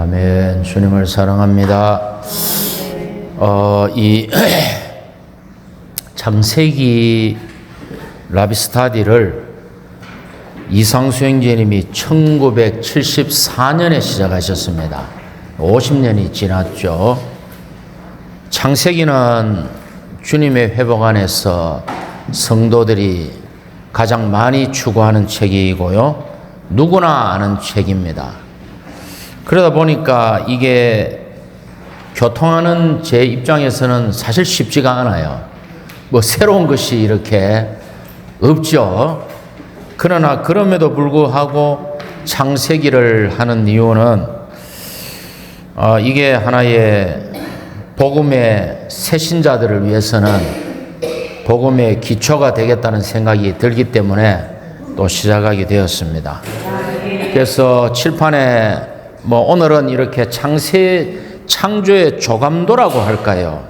아멘. 주님을 사랑합니다. 이 창세기 라비스타디를 이상수 형제님이 1974년에 시작하셨습니다. 50년이 지났죠. 창세기는 주님의 회복 안에서 성도들이 가장 많이 추구하는 책이고요. 누구나 아는 책입니다. 그러다 보니까 이게 교통하는 제 입장에서는 사실 쉽지가 않아요. 뭐 새로운 것이 이렇게 없죠. 그러나 그럼에도 불구하고 창세기를 하는 이유는 이게 하나의 복음의 새신자들을 위해서는 복음의 기초가 되겠다는 생각이 들기 때문에 또 시작하게 되었습니다. 그래서 칠판에 오늘은 이렇게 창조의 조감도라고 할까요?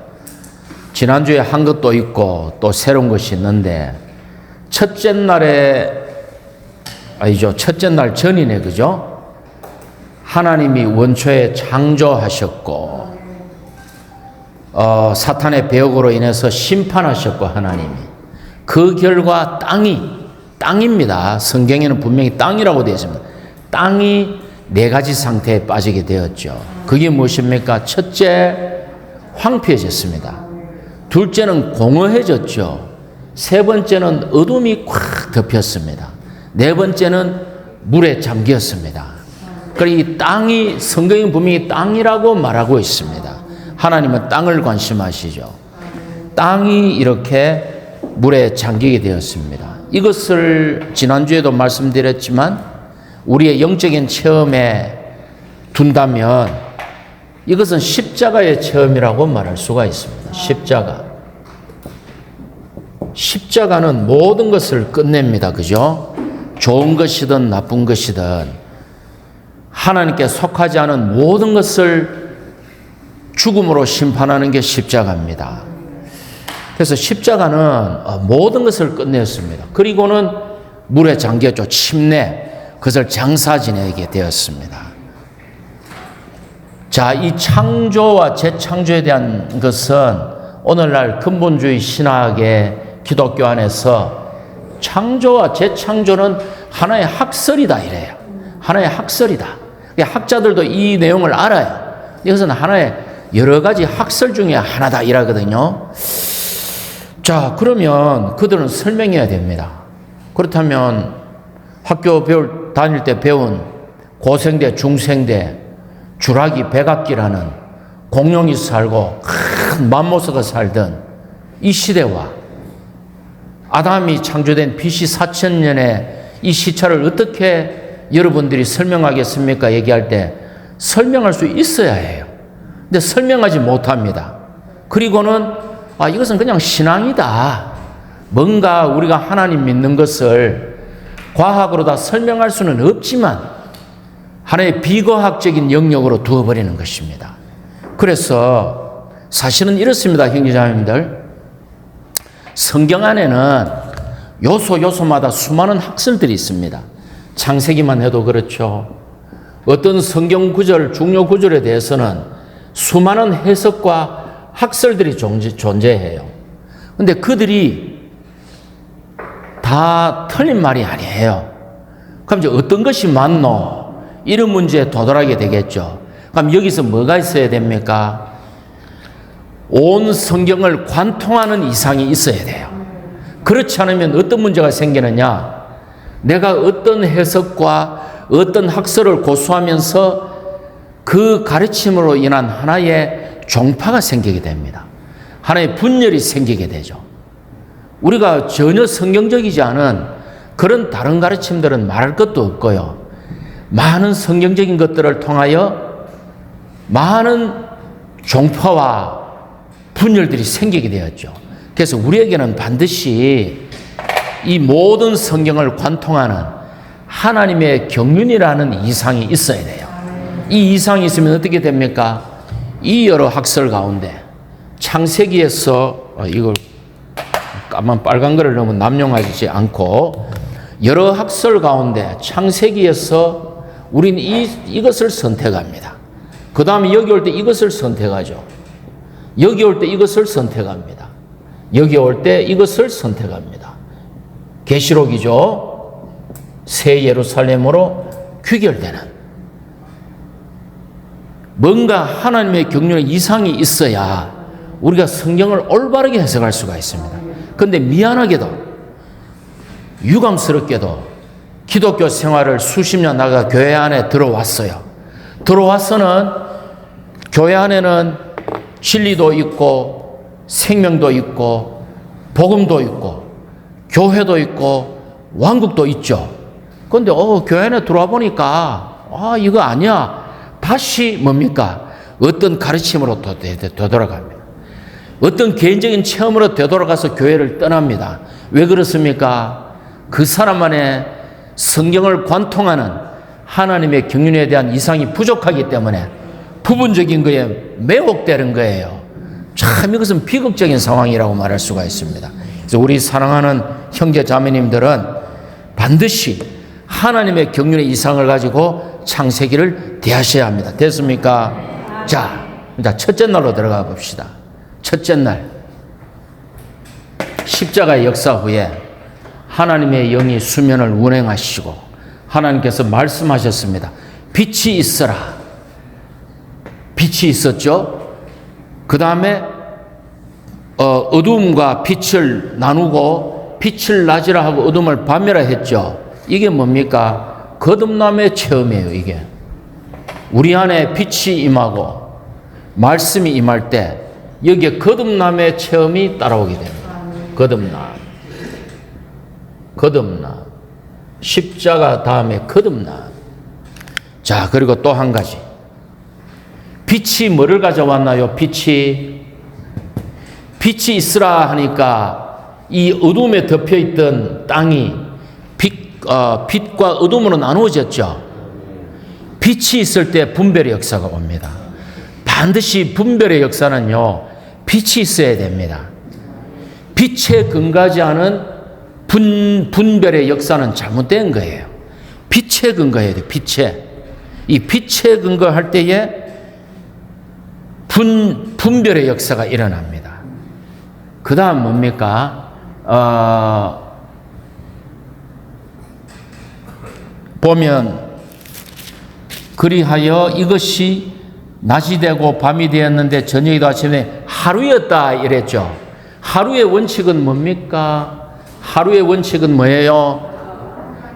지난주에 한 것도 있고 또 새로운 것이 있는데 첫째 날 전이네, 그죠? 하나님이 원초에 창조하셨고 사탄의 배역으로 인해서 심판하셨고 하나님이 그 결과 땅입니다. 성경에는 분명히 땅이라고 되어 있습니다. 땅이 네 가지 상태에 빠지게 되었죠. 그게 무엇입니까? 첫째, 황폐해졌습니다. 둘째는 공허해졌죠. 세 번째는 어둠이 꽉 덮였습니다. 네 번째는 물에 잠겼습니다. 그리고 이 땅이 성경은 분명히 땅이라고 말하고 있습니다. 하나님은 땅을 관심하시죠. 땅이 이렇게 물에 잠기게 되었습니다. 이것을 지난주에도 말씀드렸지만 우리의 영적인 체험에 둔다면 이것은 십자가의 체험이라고 말할 수가 있습니다. 십자가는 모든 것을 끝냅니다. 그죠? 좋은 것이든 나쁜 것이든 하나님께 속하지 않은 모든 것을 죽음으로 심판하는 게 십자가입니다. 그래서 십자가는 모든 것을 끝냈습니다. 그리고는 물에 잠겼죠. 침례, 그것을 장사 지내게 되었습니다. 자, 이 창조와 재창조에 대한 것은 오늘날 근본주의 신학의 기독교 안에서 창조와 재창조는 하나의 학설이다 이래요. 하나의 학설이다. 학자들도 이 내용을 알아요. 이것은 하나의 여러 가지 학설 중에 하나다 이라거든요. 자, 그러면 그들은 설명해야 됩니다. 그렇다면 학교 다닐 때 배운 고생대, 중생대, 주라기, 백악기라는 공룡이 살고 큰 맘모스가 살던 이 시대와 아담이 창조된 BC 4000년의 이 시차를 어떻게 여러분들이 설명하겠습니까? 얘기할 때 설명할 수 있어야 해요. 근데 설명하지 못합니다. 그리고는 이것은 그냥 신앙이다. 뭔가 우리가 하나님 믿는 것을 과학으로 다 설명할 수는 없지만 하나의 비과학적인 영역으로 두어버리는 것입니다. 그래서 사실은 이렇습니다. 형제자매님들. 성경 안에는 요소마다 수많은 학설들이 있습니다. 창세기만 해도 그렇죠. 어떤 성경 구절, 중요 구절에 대해서는 수많은 해석과 학설들이 존재해요. 근데 그들이 다 틀린 말이 아니에요. 그럼 이제 어떤 것이 맞노? 이런 문제에 도달하게 되겠죠. 그럼 여기서 뭐가 있어야 됩니까? 온 성경을 관통하는 이상이 있어야 돼요. 그렇지 않으면 어떤 문제가 생기느냐? 내가 어떤 해석과 어떤 학설을 고수하면서 그 가르침으로 인한 하나의 종파가 생기게 됩니다. 하나의 분열이 생기게 되죠. 우리가 전혀 성경적이지 않은 그런 다른 가르침들은 말할 것도 없고요. 많은 성경적인 것들을 통하여 많은 종파와 분열들이 생기게 되었죠. 그래서 우리에게는 반드시 이 모든 성경을 관통하는 하나님의 경륜이라는 이상이 있어야 돼요. 이 이상이 있으면 어떻게 됩니까? 이 여러 학설 가운데 창세기에서 이걸 까만 빨간 거를 너무 남용하지 않고 여러 학설 가운데 창세기에서 우리는 이것을 선택합니다. 그 다음에 여기 올 때 이것을 선택하죠. 여기 올 때 이것을 선택합니다. 여기 올 때 이것을 선택합니다. 계시록이죠. 새 예루살렘으로 귀결되는, 뭔가 하나님의 경륜에 이상이 있어야 우리가 성경을 올바르게 해석할 수가 있습니다. 그런데 미안하게도, 유감스럽게도 기독교 생활을 수십 년 나가 교회 안에 들어왔어요. 들어와서는 교회 안에는 진리도 있고 생명도 있고 복음도 있고 교회도 있고 왕국도 있죠. 그런데 교회 안에 들어와 보니까 이거 아니야. 다시 뭡니까? 어떤 가르침으로 되돌아갑니다. 어떤 개인적인 체험으로 되돌아가서 교회를 떠납니다. 왜 그렇습니까? 그 사람 안에 성경을 관통하는 하나님의 경륜에 대한 이상이 부족하기 때문에 부분적인 거에 매혹되는 거예요. 참 이것은 비극적인 상황이라고 말할 수가 있습니다. 그래서 우리 사랑하는 형제 자매님들은 반드시 하나님의 경륜의 이상을 가지고 창세기를 대하셔야 합니다. 됐습니까? 자, 첫째 날로 들어가 봅시다. 첫째 날, 십자가의 역사 후에 하나님의 영이 수면을 운행하시고 하나님께서 말씀하셨습니다. 빛이 있어라. 빛이 있었죠. 그 다음에 어둠과 빛을 나누고 빛을 낮이라 하고 어둠을 밤이라 했죠. 이게 뭡니까? 거듭남의 체험이에요. 이게 우리 안에 빛이 임하고 말씀이 임할 때 여기에 거듭남의 체험이 따라오게 됩니다. 거듭남. 십자가 다음에 거듭남. 자, 그리고 또 한 가지. 빛이 뭐를 가져왔나요? 빛이 있으라 하니까 이 어둠에 덮여있던 땅이 빛과 어둠으로 나누어졌죠. 빛이 있을 때 분별의 역사가 옵니다. 반드시 분별의 역사는요, 빛이 있어야 됩니다. 빛에 근거하지 않은 분별의 역사는 잘못된 거예요. 빛에 근거해야 돼요. 이 빛에 근거할 때에 분별의 역사가 일어납니다. 그 다음 뭡니까? 보면 그리하여 이것이 낮이 되고 밤이 되었는데 저녁이도 아침에 하루였다 이랬죠. 하루의 원칙은 뭡니까? 하루의 원칙은 뭐예요?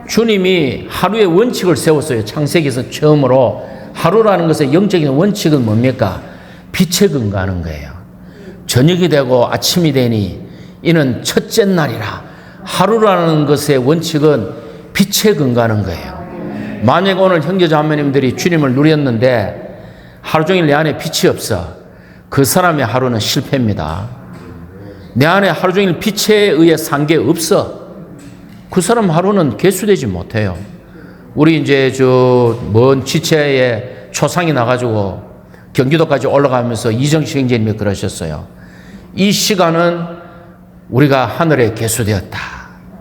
주님이 하루의 원칙을 세웠어요. 창세기에서 처음으로. 하루라는 것의 영적인 원칙은 뭡니까? 빛에 근거하는 거예요. 저녁이 되고 아침이 되니 이는 첫째 날이라. 하루라는 것의 원칙은 빛에 근거하는 거예요. 만약 오늘 형제자매님들이 주님을 누렸는데 하루 종일 내 안에 빛이 없어. 그 사람의 하루는 실패입니다. 내 안에 하루 종일 빛에 의해 산 게 없어. 그 사람 하루는 개수되지 못해요. 우리 이제 먼 지체에 초상이 나가지고 경기도까지 올라가면서 이정식 형제님이 그러셨어요. 이 시간은 우리가 하늘에 개수되었다.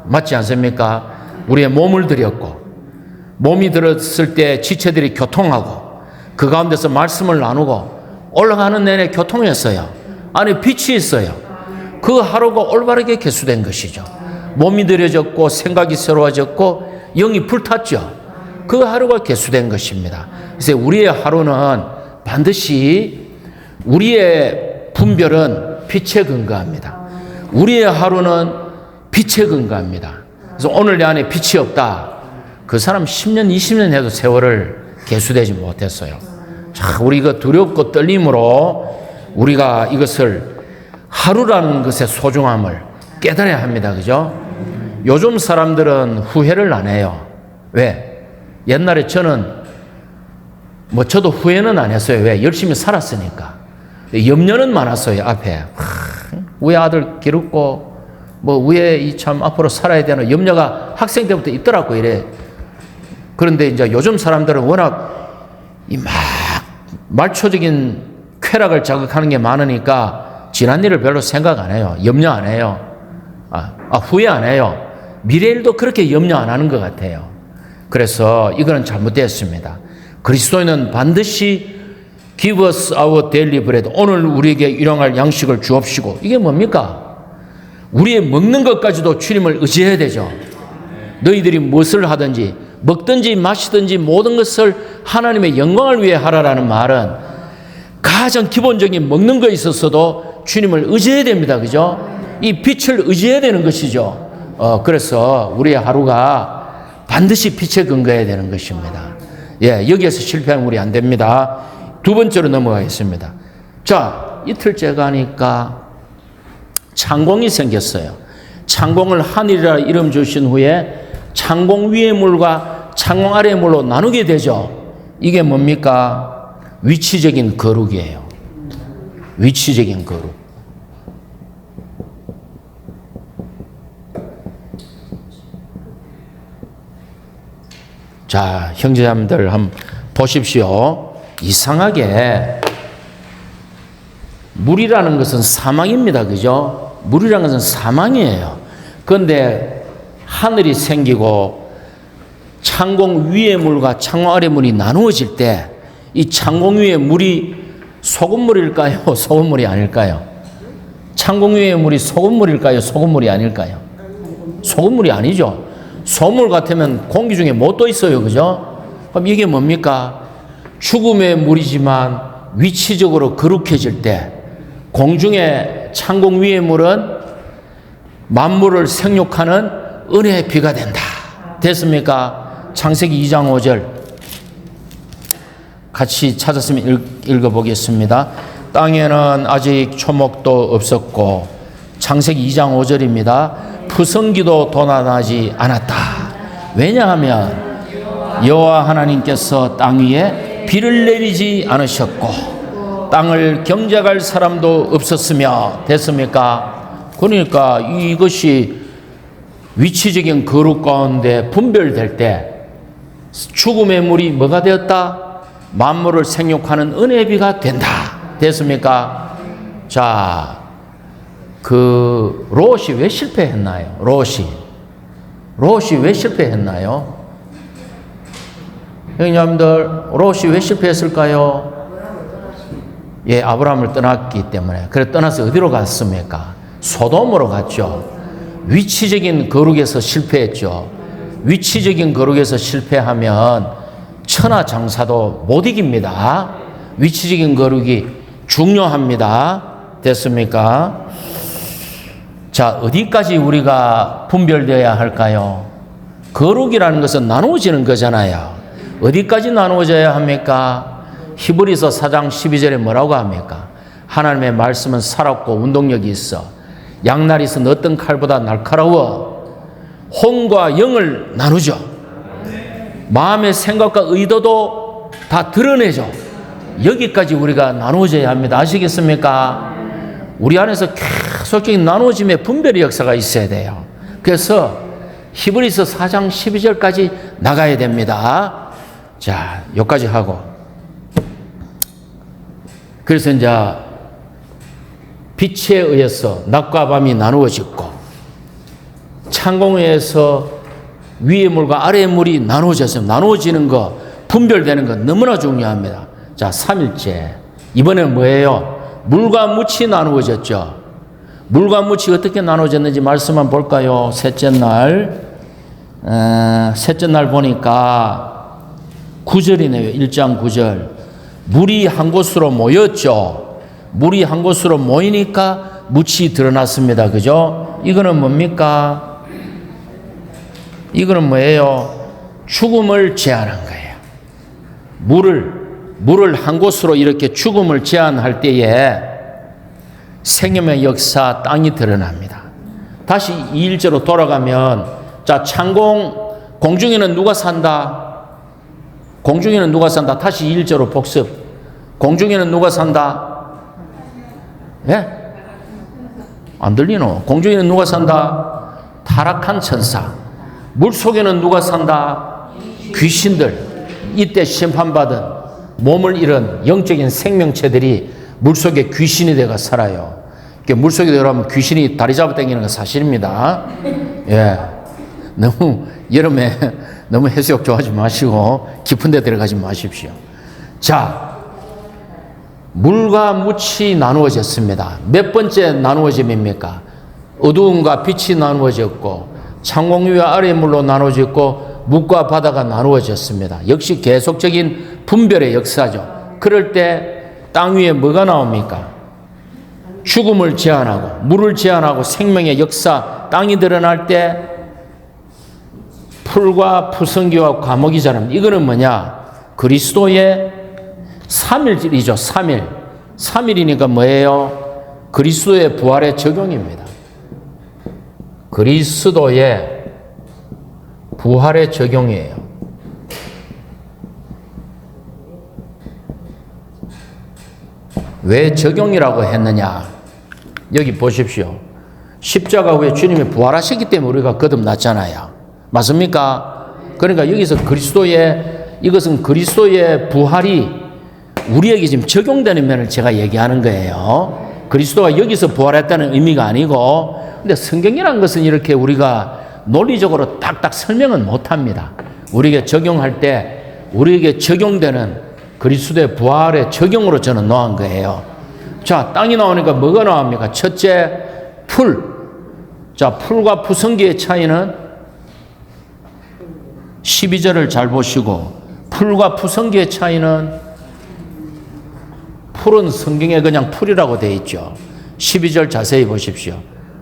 맞지 않습니까? 우리의 몸을 들였고 몸이 들었을 때 지체들이 교통하고 그 가운데서 말씀을 나누고 올라가는 내내 교통했어요. 안에 빛이 있어요. 그 하루가 올바르게 개수된 것이죠. 몸이 들여졌고 생각이 새로워졌고 영이 불탔죠. 그 하루가 개수된 것입니다. 그래서 우리의 하루는 반드시 우리의 분별은 빛에 근거합니다. 우리의 하루는 빛에 근거합니다. 그래서 오늘 내 안에 빛이 없다. 그 사람 10년, 20년 해도 세월을 개수되지 못했어요. 자, 우리 이거 두렵고 떨림으로 우리가 이것을 하루라는 것의 소중함을 깨달아야 합니다. 그죠? 요즘 사람들은 후회를 안 해요. 왜? 옛날에 저는 저도 후회는 안 했어요. 왜? 열심히 살았으니까. 염려는 많았어요. 앞에. 우리 아들 기르고 우리 참 앞으로 살아야 되는 염려가 학생 때부터 있더라고 이래. 그런데 이제 요즘 사람들은 워낙 말초적인 쾌락을 자극하는 게 많으니까 지난 일을 별로 생각 안 해요. 염려 안 해요. 후회 안 해요. 미래 일도 그렇게 염려 안 하는 것 같아요. 그래서 이거는 잘못되었습니다. 그리스도인은 반드시 Give us our daily bread. 오늘 우리에게 일용할 양식을 주옵시고. 이게 뭡니까? 우리의 먹는 것까지도 주님을 의지해야 되죠. 너희들이 무엇을 하든지 먹든지 마시든지 모든 것을 하나님의 영광을 위해 하라라는 말은 가장 기본적인 먹는 거에 있어서도 주님을 의지해야 됩니다. 그죠? 이 빛을 의지해야 되는 것이죠. 그래서 우리의 하루가 반드시 빛에 근거해야 되는 것입니다. 예, 여기에서 실패하면 우리 안 됩니다. 두 번째로 넘어가겠습니다. 자, 이틀째 가니까 창공이 생겼어요. 창공을 하늘이라 이름 주신 후에 창공 위의 물과 창공 아래의 물로 나누게 되죠. 이게 뭡니까? 위치적인 거룩이에요. 위치적인 거룩. 자, 형제자매들 한번 보십시오. 이상하게 물이라는 것은 사망입니다. 그죠? 물이라는 것은 사망이에요. 그런데 하늘이 생기고 창공 위의 물과 창공 아래 물이 나누어질 때 이 창공 위의 물이 소금물일까요? 소금물이 아닐까요? 창공 위의 물이 소금물일까요? 소금물이 아닐까요? 소금물이 아니죠. 소금물 같으면 공기 중에 못 떠 있어요. 그죠? 그럼 이게 뭡니까? 죽음의 물이지만 위치적으로 거룩해질 때 공중의 창공 위의 물은 만물을 생육하는 은혜의 비가 된다. 됐습니까? 창세기 2장 5절 같이 찾았으면 읽어보겠습니다. 땅에는 아직 초목도 없었고 창세기 2장 5절입니다. 푸성기도 돋아나지 않았다. 왜냐하면 여호와 하나님께서 땅 위에 비를 내리지 않으셨고 땅을 경작할 사람도 없었으며. 됐습니까? 그러니까 이것이 위치적인 거룩 가운데 분별될 때 죽음의 물이 뭐가 되었다? 만물을 생육하는 은혜의 비가 된다. 됐습니까? 자, 그 롯이 왜 실패했나요? 롯이 왜 실패했나요? 형님들, 롯이 왜 실패했을까요? 예, 아브라함을 떠났기 때문에. 그래 떠나서 어디로 갔습니까? 소돔으로 갔죠. 위치적인 거룩에서 실패했죠. 위치적인 거룩에서 실패하면 천하장사도 못 이깁니다. 위치적인 거룩이 중요합니다. 됐습니까? 자, 어디까지 우리가 분별되어야 할까요? 거룩이라는 것은 나누어지는 거잖아요. 어디까지 나누어져야 합니까? 히브리서 4장 12절에 뭐라고 합니까? 하나님의 말씀은 살았고 운동력이 있어. 양날이선 어떤 칼보다 날카로워. 혼과 영을 나누죠. 마음의 생각과 의도도 다 드러내죠. 여기까지 우리가 나누어져야 합니다. 아시겠습니까? 우리 안에서 계속적인 나누어짐의 분별의 역사가 있어야 돼요. 그래서 히브리서 4장 12절까지 나가야 됩니다. 자, 여기까지 하고. 그래서 이제 빛에 의해서 낮과 밤이 나누어졌고 창공에 의해서 위의 물과 아래의 물이 나누어졌어요. 나누어지는 거, 분별되는 거 너무나 중요합니다. 자, 3일째. 이번엔 뭐예요? 물과 묻이 나누어졌죠. 물과 묻이 어떻게 나누어졌는지 말씀 한번 볼까요? 셋째 날 보니까 9절이네요. 1장 9절. 물이 한 곳으로 모였죠. 물이 한 곳으로 모이니까 묻이 드러났습니다. 그죠? 이거는 뭡니까? 이거는 뭐예요? 죽음을 제한한 거예요. 물을 한 곳으로 이렇게 죽음을 제한할 때에 생명의 역사, 땅이 드러납니다. 다시 2일째로 돌아가면, 자, 창공, 공중에는 누가 산다? 공중에는 누가 산다? 다시 2일째로 복습. 공중에는 누가 산다? 예? 안 들리노? 공중에는 누가 산다? 타락한 천사. 물 속에는 누가 산다? 귀신들. 이때 심판받은 몸을 잃은 영적인 생명체들이 물 속에 귀신이 되어 살아요. 물 속에 들어가면 귀신이 다리 잡아 당기는 건 사실입니다. 예. 너무 여름에 너무 해수욕 좋아하지 마시고 깊은 데 들어가지 마십시오. 자, 물과 묻이 나누어졌습니다. 몇 번째 나누어짐입니까? 어두움과 빛이 나누어졌고 창공 위와 아래 물로 나누어졌고 묵과 바다가 나누어졌습니다. 역시 계속적인 분별의 역사죠. 그럴 때 땅 위에 뭐가 나옵니까? 죽음을 제한하고 물을 제한하고 생명의 역사, 땅이 드러날 때 풀과 푸성기와 과목이 자랍니다. 이거는 뭐냐? 그리스도의 3일이죠. 3일. 3일이니까 뭐예요? 그리스도의 부활의 적용입니다. 그리스도의 부활의 적용이에요. 왜 적용이라고 했느냐? 여기 보십시오. 십자가 후에 주님이 부활하셨기 때문에 우리가 거듭났잖아요. 맞습니까? 그러니까 여기서 이것은 그리스도의 부활이 우리에게 지금 적용되는 면을 제가 얘기하는 거예요. 그리스도가 여기서 부활했다는 의미가 아니고, 근데 성경이라는 것은 이렇게 우리가 논리적으로 딱딱 설명은 못 합니다. 우리에게 적용할 때 우리에게 적용되는 그리스도의 부활의 적용으로 저는 놓은 거예요. 자, 땅이 나오니까 뭐가 나옵니까? 첫째, 풀. 자, 풀과 푸성기의 차이는 12절을 잘 보시고, 풀과 푸성기의 차이는, 풀은 성경에 그냥 풀이라고 되어 있죠. 12절 자세히 보십시오.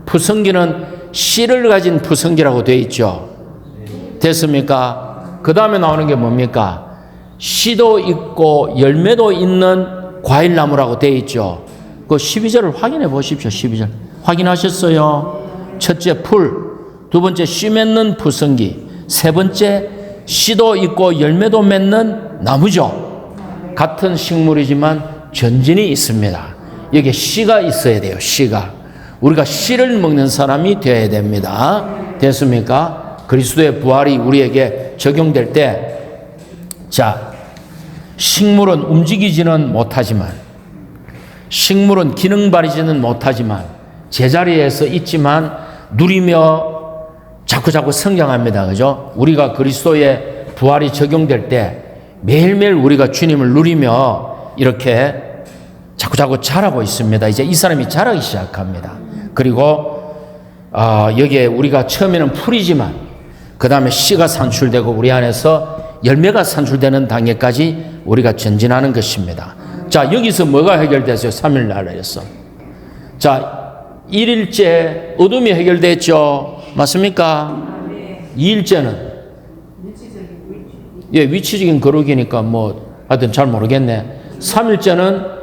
푸성기는 씨를 가진 푸성기라고 되어 있죠. 됐습니까? 그 다음에 나오는 게 뭡니까? 씨도 있고 열매도 있는 과일나무라고 되어 있죠. 그 12절을 확인해 보십시오. 12절 확인하셨어요? 첫째 풀, 두 번째 씨 맺는 푸성기, 세 번째 씨도 있고 열매도 맺는 나무죠. 같은 식물이지만 전진이 있습니다. 여기에 씨가 있어야 돼요. 씨가. 우리가 씨를 먹는 사람이 되어야 됩니다. 됐습니까? 그리스도의 부활이 우리에게 적용될 때, 자, 식물은 움직이지는 못하지만, 식물은 기능 발휘지는 못하지만 제자리에서 있지만 누리며 자꾸자꾸 성장합니다. 그죠? 우리가 그리스도의 부활이 적용될 때 매일매일 우리가 주님을 누리며 이렇게 자꾸자꾸 자라고 있습니다. 이제 이 사람이 자라기 시작합니다. 그리고 여기에 우리가 처음에는 풀이지만 그 다음에 씨가 산출되고 우리 안에서 열매가 산출되는 단계까지 우리가 전진하는 것입니다. 자, 여기서 뭐가 해결됐어요? 3일 날에서. 자, 1일째 어둠이 해결됐죠. 맞습니까? 2일째는 예, 위치적인 거룩이니까 뭐 하여튼 잘 모르겠네. 3일째는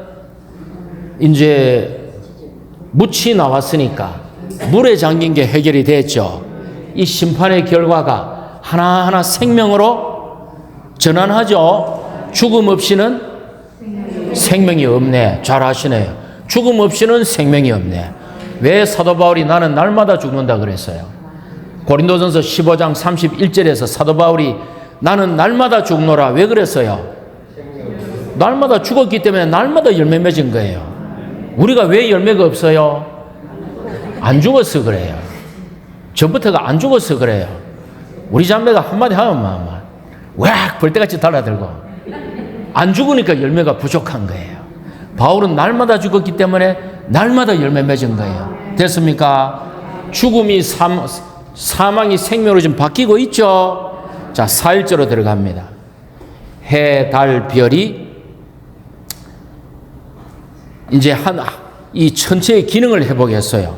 이제 묻이 나왔으니까 물에 잠긴 게 해결이 됐죠. 이 심판의 결과가 하나하나 생명으로 전환하죠. 죽음 없이는 생명이 없네. 잘 아시네요. 죽음 없이는 생명이 없네. 왜 사도 바울이 나는 날마다 죽는다 그랬어요? 고린도전서 15장 31절에서 사도 바울이 나는 날마다 죽노라. 왜 그랬어요? 날마다 죽었기 때문에 날마다 열매 맺은 거예요. 우리가 왜 열매가 없어요? 안 죽어서 그래요. 전부터가 안 죽어서 그래요. 우리 자매가 한마디 하면 왁 벌떼같이 달라들고 안 죽으니까 열매가 부족한 거예요. 바울은 날마다 죽었기 때문에 날마다 열매 맺은 거예요. 됐습니까? 죽음이 사망이 생명으로 지금 바뀌고 있죠. 자, 4일째로 들어갑니다. 해, 달, 별이 이제 이 전체의 기능을 해보겠어요.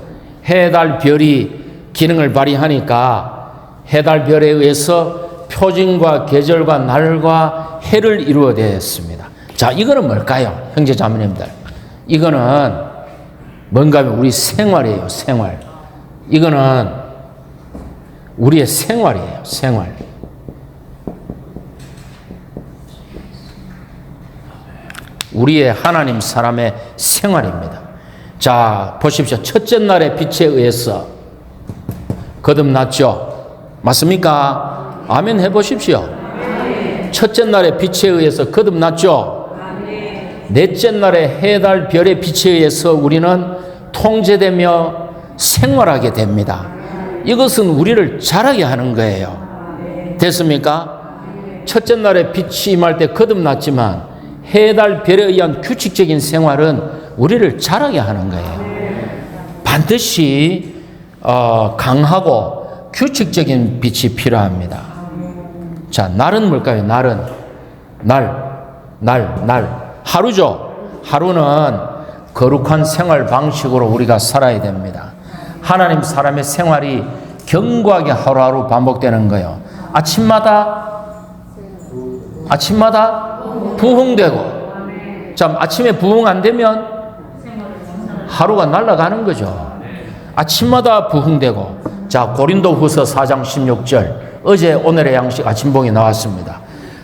해, 달, 별이 기능을 발휘하니까 해, 달, 별에 의해서 표징과 계절과 날과 해를 이루어냈습니다. 자, 이거는 뭘까요? 형제 자매님들. 이거는 뭔가 하면 우리 생활이에요. 생활. 이거는 우리의 생활이에요. 생활. 우리의 하나님 사람의 생활입니다. 자, 보십시오. 첫째 날의 빛에 의해서 거듭났죠. 맞습니까? 아멘 해보십시오. 첫째 날의 빛에 의해서 거듭났죠. 넷째 날의 해, 달, 별의 빛에 의해서 우리는 통제되며 생활하게 됩니다. 이것은 우리를 자라게 하는 거예요. 됐습니까? 첫째 날의 빛이 임할 때 거듭났지만 해, 달, 별에 의한 규칙적인 생활은 우리를 자라게 하는 거예요. 반드시 강하고 규칙적인 빛이 필요합니다. 자, 날은 뭘까요? 날. 하루죠. 하루는 거룩한 생활 방식으로 우리가 살아야 됩니다. 하나님 사람의 생활이 견고하게 하루하루 반복되는 거예요. 아침마다 부흥되고, 자, 아침에 부흥 안 되면 하루가 날아가는 거죠. 아침마다 부흥되고. 자, 고린도후서 4장 16절, 어제 오늘의 양식 아침봉이 나왔습니다.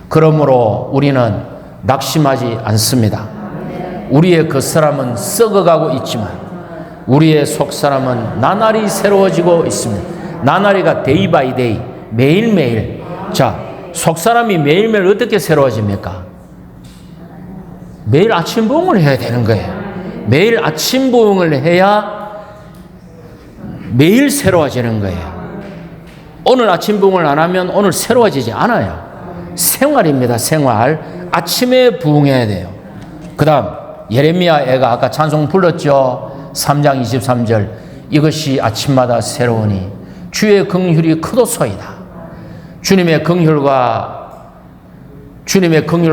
그러므로 우리는 낙심하지 않습니다. 우리의 겉사람은 썩어가고 있지만 우리의 속사람은 나날이 새로워지고 있습니다. 나날이가 데이 바이 데이, 매일매일. 자, 속사람이 매일매일 어떻게 새로워집니까? 매일 아침 부흥을 해야 되는 거예요. 매일 아침 부흥을 해야 매일 새로워지는 거예요. 오늘 아침 부흥을 안 하면 오늘 새로워지지 않아요. 생활입니다. 생활. 아침에 부흥해야 돼요. 그 다음 예레미야 애가 아까 찬송 불렀죠. 3장 23절, 이것이 아침마다 새로우니 주의 긍휼이 크도소이다. 주님의 긍휼로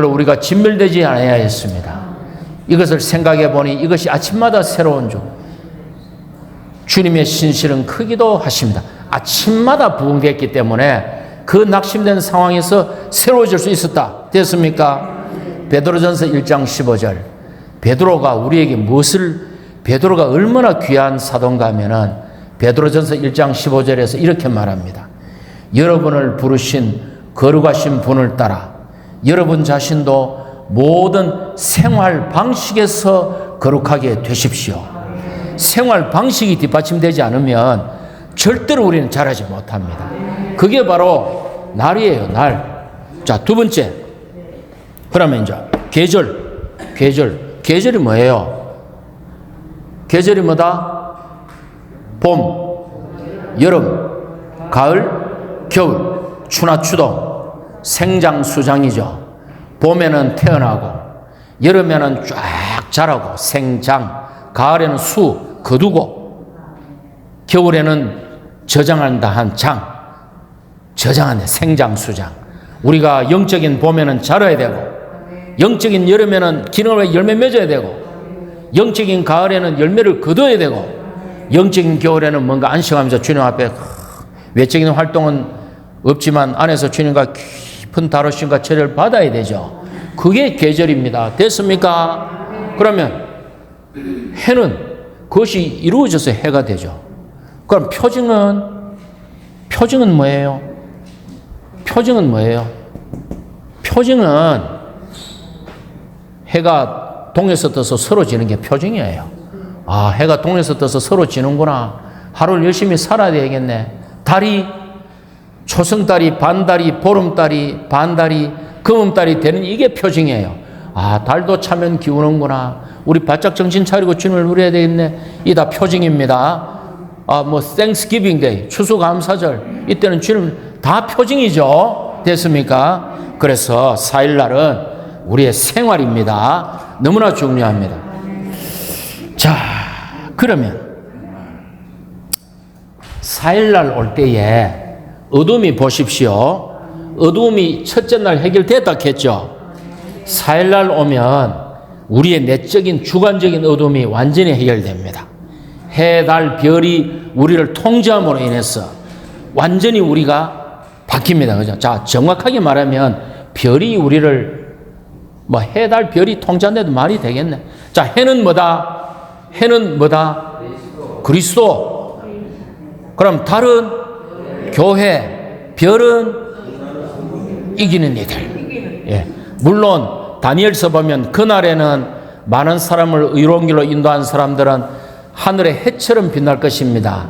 우리가 진멸되지 않아야 했습니다. 이것을 생각해 보니 이것이 아침마다 새로운 중, 주님의 신실은 크기도 하십니다. 아침마다 부흥됐기 때문에 그 낙심된 상황에서 새로워질 수 있었다. 됐습니까? 베드로전서 1장 15절. 베드로가 우리에게 베드로가 얼마나 귀한 사도인가 하면은 베드로전서 1장 15절에서 이렇게 말합니다. 여러분을 부르신 거룩하신 분을 따라 여러분 자신도 모든 생활 방식에서 거룩하게 되십시오. 생활 방식이 뒷받침되지 않으면 절대로 우리는 잘하지 못합니다. 그게 바로 날이에요, 날. 자, 두 번째. 그러면 이제 계절이 뭐예요? 계절이 뭐다? 봄, 여름, 가을, 겨울, 추나 추동, 생장, 수장이죠. 봄에는 태어나고, 여름에는 쫙 자라고, 생장, 가을에는 수, 거두고, 겨울에는 저장한다 한 장, 저장한다, 생장, 수장. 우리가 영적인 봄에는 자라야 되고, 영적인 여름에는 기능을 열매 맺어야 되고, 영적인 가을에는 열매를 거둬야 되고, 영적인 겨울에는 뭔가 안식하면서 주님 앞에 외적인 활동은 없지만 안에서 주님과 깊은 다루심과 처리를 받아야 되죠. 그게 계절입니다. 됐습니까? 그러면 해는 그것이 이루어져서 해가 되죠. 그럼 표징은 뭐예요? 표징은 해가 동에서 떠서 서로 지는 게 표징이에요. 아, 해가 동에서 떠서 서로 지는구나. 하루를 열심히 살아야 되겠네. 달이, 초승달이, 반달이, 보름달이, 반달이, 금음달이 되는 이게 표징이에요. 아, 달도 차면 기우는구나. 우리 바짝 정신 차리고 주님을 누려야 되겠네. 이 다 표징입니다. 아, 뭐 Thanksgiving Day, 추수감사절, 이때는 주님 다 표징이죠. 됐습니까? 그래서 4일날은 우리의 생활입니다. 너무나 중요합니다. 자, 그러면 4일날 올 때에 어둠이 보십시오. 어둠이 첫째 날 해결됐다 했죠. 4일날 오면 우리의 내적인 주관적인 어둠이 완전히 해결됩니다. 해, 달, 별이 우리를 통제함으로 인해서 완전히 우리가 바뀝니다. 그죠? 자, 정확하게 말하면 별이 우리를 해, 달, 별이 통제한데도 말이 되겠네. 자, 해는 뭐다? 그리스도. 그럼 달은 교회, 별은 이기는 이들. 예. 물론 다니엘서 보면 그날에는 많은 사람을 의로운 길로 인도한 사람들은 하늘의 해처럼 빛날 것입니다.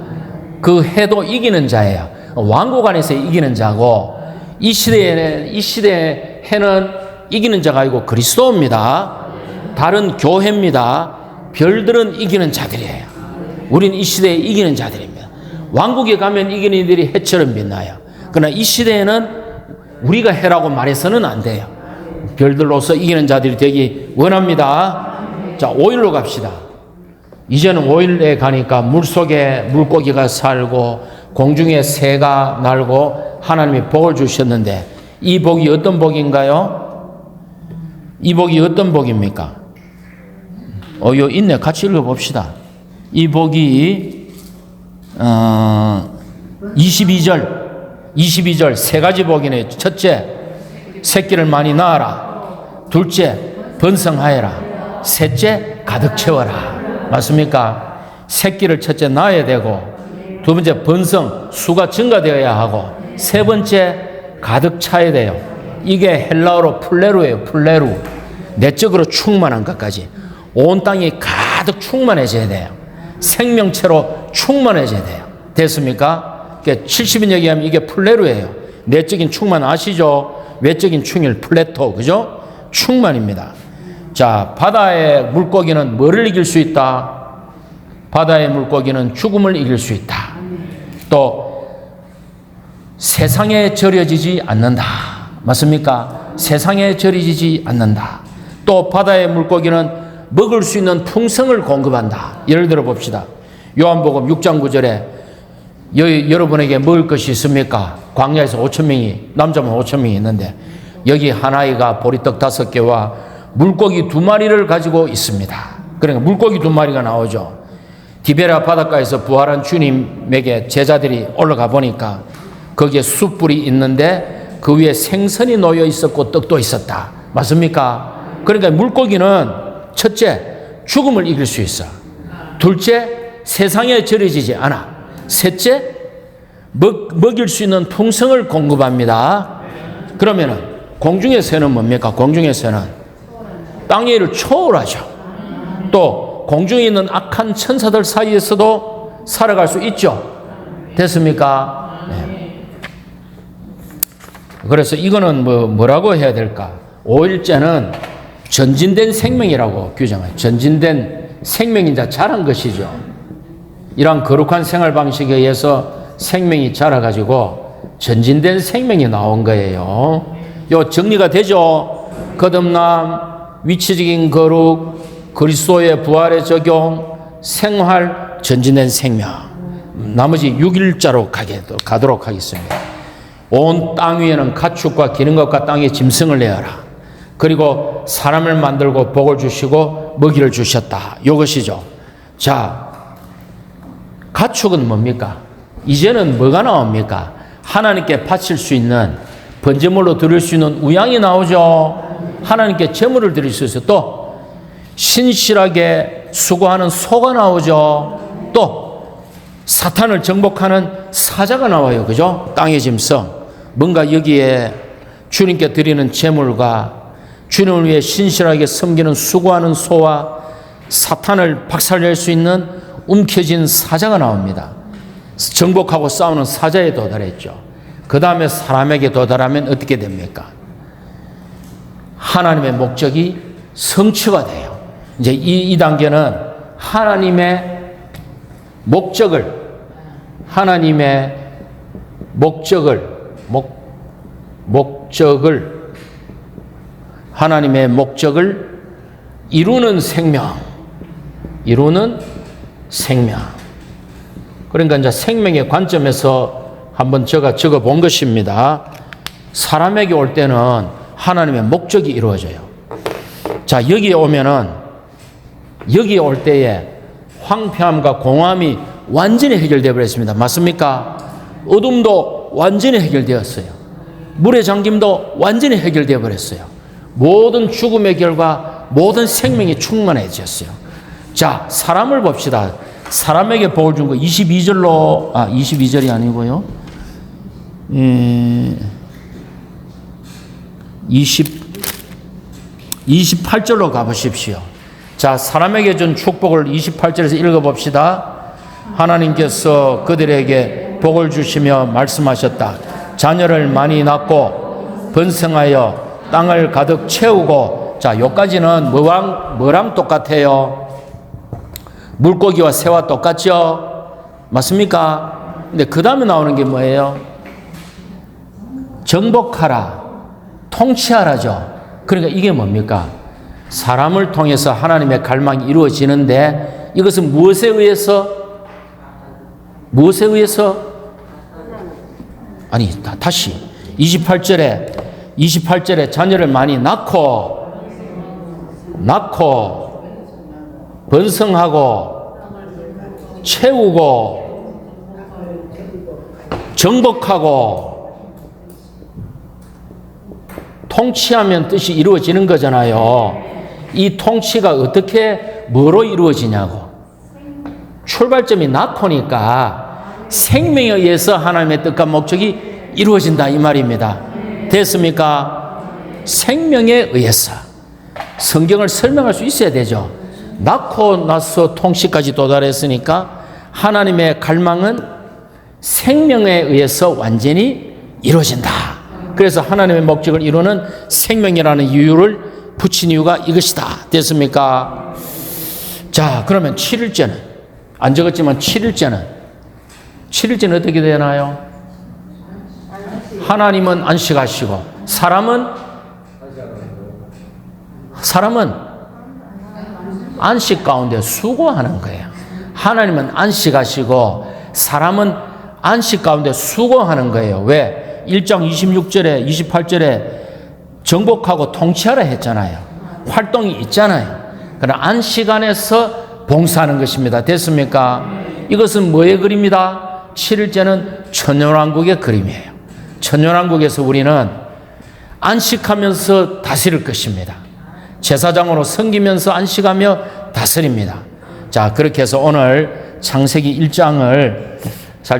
그 해도 이기는 자예요. 왕국 안에서 이기는 자고, 이 시대의 해는 이기는 자가 아니고 그리스도입니다. 달은 교회입니다. 별들은 이기는 자들이에요. 우린 이 시대에 이기는 자들입니다. 왕국에 가면 이기는 이들이 해처럼 빛나요. 그러나 이 시대에는 우리가 해라고 말해서는 안 돼요. 별들로서 이기는 자들이 되기 원합니다. 자, 5일로 갑시다. 이제는 5일에 가니까 물속에 물고기가 살고 공중에 새가 날고 하나님이 복을 주셨는데 이 복이 어떤 복인가요? 이 복이 어떤 복입니까? 요 있네. 같이 읽어봅시다. 이 복이 22절 세 가지 복이네. 첫째, 새끼를 많이 낳아라. 둘째, 번성하여라. 셋째, 가득 채워라. 맞습니까? 새끼를 첫째 낳아야 되고, 두 번째, 번성, 수가 증가되어야 하고, 세 번째, 가득 차야 돼요. 이게 헬라어로 플레루예요. 플레루. 내적으로 충만한 것까지. 온 땅이 가득 충만해져야 돼요. 생명체로 충만해져야 돼요. 됐습니까? 70인 얘기하면 이게 플레루예요. 내적인 충만 아시죠? 외적인 충일 플레토, 그죠? 충만입니다. 자, 바다의 물고기는 뭐를 이길 수 있다? 바다의 물고기는 죽음을 이길 수 있다. 또 세상에 절여지지 않는다. 맞습니까? 세상에 절여지지 않는다. 또 바다의 물고기는 먹을 수 있는 풍성을 공급한다. 예를 들어 봅시다. 요한복음 6장 9절에 여러분에게 먹을 것이 있습니까? 광야에서 5,000명이, 남자만 5,000명이 있는데 여기 한 아이가 보리떡 5개와 물고기 2마리를 가지고 있습니다. 그러니까 물고기 2마리가 나오죠. 디베라 바닷가에서 부활한 주님에게 제자들이 올라가 보니까 거기에 숯불이 있는데 그 위에 생선이 놓여 있었고 떡도 있었다. 맞습니까? 그러니까 물고기는 첫째, 죽음을 이길 수 있어. 둘째, 세상에 절여지지 않아. 셋째, 먹일 수 있는 풍성을 공급합니다. 그러면은 공중의 새는 뭡니까? 공중의 새는 땅 위를 초월하죠. 또 공중에 있는 악한 천사들 사이에서도 살아갈 수 있죠. 됐습니까? 네. 그래서 이거는 뭐라고 해야 될까? 5일째는 전진된 생명이라고 규정해요. 전진된 생명이 이제 자란 것이죠. 이러한 거룩한 생활 방식에 의해서 생명이 자라가지고 전진된 생명이 나온 거예요. 요 정리가 되죠. 거듭남, 위치적인 거룩, 그리스도의 부활의 적용, 생활, 전진된 생명. 나머지 6일자로 가도록 하겠습니다. 온 땅 위에는 가축과 기는 것과 땅에 짐승을 내어라. 그리고 사람을 만들고 복을 주시고 먹이를 주셨다. 이것이죠. 자, 가축은 뭡니까? 이제는 뭐가 나옵니까? 하나님께 바칠 수 있는, 번제물로 드릴 수 있는 우양이 나오죠. 하나님께 제물을 드릴 수 있어요. 또 신실하게 수고하는 소가 나오죠. 또 사탄을 정복하는 사자가 나와요. 그죠? 땅의 짐승. 뭔가 여기에 주님께 드리는 제물과 주님을 위해 신실하게 섬기는 수고하는 소와 사탄을 박살낼 수 있는 움켜진 사자가 나옵니다. 정복하고 싸우는 사자에 도달했죠. 그 다음에 사람에게 도달하면 어떻게 됩니까? 하나님의 목적이 성취가 돼요. 이제 이 단계는 하나님의 목적을 하나님의 목적을 이루는 생명. 그러니까 이제 생명의 관점에서 한번 제가 적어 본 것입니다. 사람에게 올 때는 하나님의 목적이 이루어져요. 자, 여기에 오면은, 여기에 올 때에 황폐함과 공허함이 완전히 해결되어 버렸습니다. 맞습니까? 어둠도 완전히 해결되었어요. 물의 잠김도 완전히 해결되어 버렸어요. 모든 죽음의 결과, 모든 생명이 충만해졌어요. 자, 사람을 봅시다. 사람에게 복을 준 거 22절로, 22절이 아니고요. 28절로 가보십시오. 자, 사람에게 준 축복을 28절에서 읽어봅시다. 하나님께서 그들에게 복을 주시며 말씀하셨다. 자녀를 많이 낳고 번성하여 땅을 가득 채우고. 자, 여기까지는 뭐랑 똑같아요? 물고기와 새와 똑같죠? 맞습니까? 근데 그 다음에 나오는 게 뭐예요? 정복하라, 통치하라죠. 그러니까 이게 뭡니까? 사람을 통해서 하나님의 갈망이 이루어지는데 이것은 무엇에 의해서? 아니, 다시 28절에 자녀를 많이 낳고 번성하고 채우고 정복하고 통치하면 뜻이 이루어지는 거잖아요. 이 통치가 어떻게 뭐로 이루어지냐고. 출발점이 낳고니까 생명에 의해서 하나님의 뜻과 목적이 이루어진다 이 말입니다. 됐습니까? 생명에 의해서. 성경을 설명할 수 있어야 되죠. 낳고 나서 통치까지 도달했으니까 하나님의 갈망은 생명에 의해서 완전히 이루어진다. 그래서 하나님의 목적을 이루는 생명이라는 이유를 붙인 이유가 이것이다. 됐습니까? 자, 그러면 7일째는 안 적었지만 7일째는 어떻게 되나요? 하나님은 안식하시고 사람은 안식 가운데 수고하는 거예요. 하나님은 안식하시고 사람은 안식 가운데 수고하는 거예요. 왜? 1장 26절에 28절에 정복하고 통치하라 했잖아요. 활동이 있잖아요. 그러나 안식 안에서 봉사하는 것입니다. 됐습니까? 이것은 뭐의 그림이다? 7일째는 천년왕국의 그림이에요. 천년왕국에서 우리는 안식하면서 다스릴 것입니다. 제사장으로 섬기면서 안식하며 다스립니다. 자, 그렇게 해서 오늘 창세기 1장을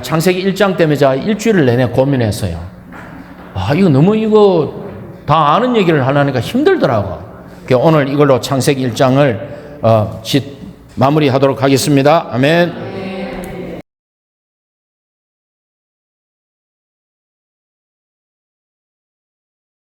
창세기 1장 때문에 제가 일주일을 내내 고민했어요. 이거 다 아는 얘기를 하려니까 힘들더라고. 오늘 이걸로 창세기 1장을 마무리하도록 하겠습니다. 아멘.